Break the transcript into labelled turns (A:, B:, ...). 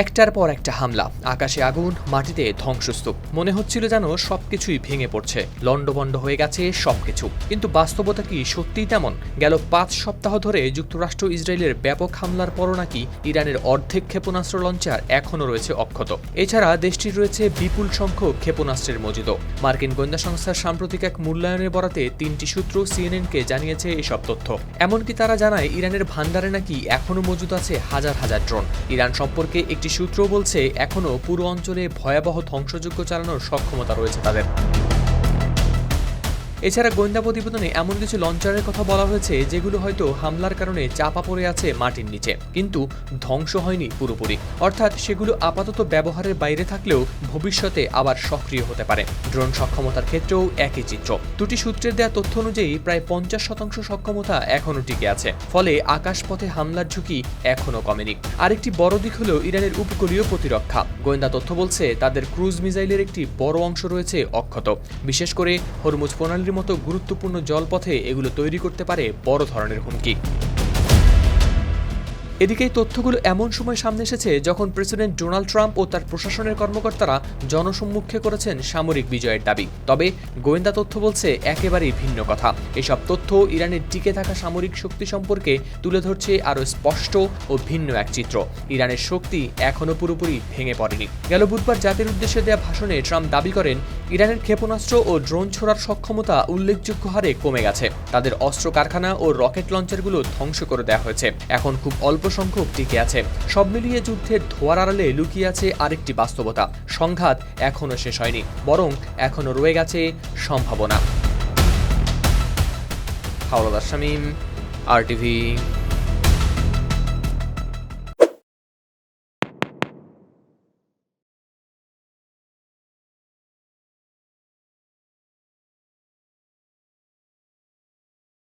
A: একটার পর একটা হামলা, আকাশে আগুন, মাটিতে ধ্বংসস্তূপ। মনে হচ্ছিল যেন সবকিছুই ভেঙে পড়ছে, লণ্ডভণ্ড হয়ে গেছে সবকিছু। কিন্তু বাস্তবতা কি সত্যিই তেমন? গেল ৫ সপ্তাহ ধরে যুক্তরাষ্ট্র ইসরায়েলের ব্যাপক হামলার পরও নাকি ইরানের অর্ধেক ক্ষেপণাস্ত্র লঞ্চার এখনও রয়েছে অক্ষত। এছাড়া দেশটির রয়েছে বিপুল সংখ্যক ক্ষেপণাস্ত্রের মজুদও। মার্কিন গোয়েন্দা সংস্থার সাম্প্রতিক এক মূল্যায়নের বরাতে ৩টি সূত্র সিএনএনকে জানিয়েছে এসব তথ্য। এমনকি তারা জানায় ইরানের ভান্ডারে নাকি এখনও মজুদ আছে হাজার হাজার ড্রোন। ইরান সম্পর্কে একটি সূত্র বলছে এখনও পুরো অঞ্চলে ভয়াবহ ধ্বংসযজ্ঞ চালানোর সক্ষমতা রয়েছে তাদের। এছাড়া গোয়েন্দা প্রতিবেদনে এমন কিছু লঞ্চারের কথা বলা হয়েছে যেগুলো হয়তো হামলার কারণে চাপা পড়ে আছে মাটির নিচে, কিন্তু ধ্বংস হয়নি পুরোপুরি। অর্থাৎ সেগুলো আপাতত ব্যবহারের বাইরে থাকলেও ভবিষ্যতে আবার সক্রিয় হতে পারে। ড্রোন সক্ষমতার ক্ষেত্রেও একই চিত্র। দুটি সূত্রের দেওয়া তথ্য অনুযায়ী প্রায় ৫০% সক্ষমতা এখনও টিকে আছে, ফলে আকাশপথে হামলার ঝুঁকি এখনও কমেনি। আরেকটি বড় দিক হল ইরানের উপকূলীয় প্রতিরক্ষা। গোয়েন্দা তথ্য বলছে তাদের ক্রুজ মিসাইলের একটি বড় অংশ রয়েছে অক্ষত। বিশেষ করে হরমুজ প্রণালীর মতো গুরুত্বপূর্ণ জলপথে এগুলো তৈরি করতে পারে বড় ধরনের হুমকি। এদিকে এই তথ্যগুলো এমন সময় সামনে এসেছে যখন প্রেসিডেন্ট ডোনাল্ড ট্রাম্প ও তার প্রশাসনের কর্মকর্তারা জনসম্মুখে করেছেন সামরিক বিজয়ের দাবি। তবে গোয়েন্দা তথ্য বলছে একেবারেই ভিন্ন কথা। এসব তথ্য ইরানের টিকে থাকা সামরিক শক্তি সম্পর্কে তুলে ধরছে আরও স্পষ্ট ও ভিন্ন এক চিত্র। ইরানের শক্তি এখনও পুরোপুরি ভেঙে পড়েনি। গেল বুধবার জাতির উদ্দেশ্যে দেয়া ভাষণে ট্রাম্প দাবি করেন ইরানের ক্ষেপণাস্ত্র ও ড্রোন ছোড়ার সক্ষমতা উল্লেখযোগ্য হারে কমে গেছে। তাদের অস্ত্র কারখানা ও রকেট লঞ্চারগুলো ধ্বংস করে দেওয়া হয়েছে, এখন খুব অল্প সংখ্যক টিকে আছে। সব মিলিয়ে যুদ্ধের ধোঁয়ার আড়ালে লুকিয়ে আছে আরেকটি বাস্তবতা। সংঘাত এখনও শেষ হয়নি, বরং এখনও রয়ে গেছে সম্ভাবনা। হাওলাদার শামীম, RTV।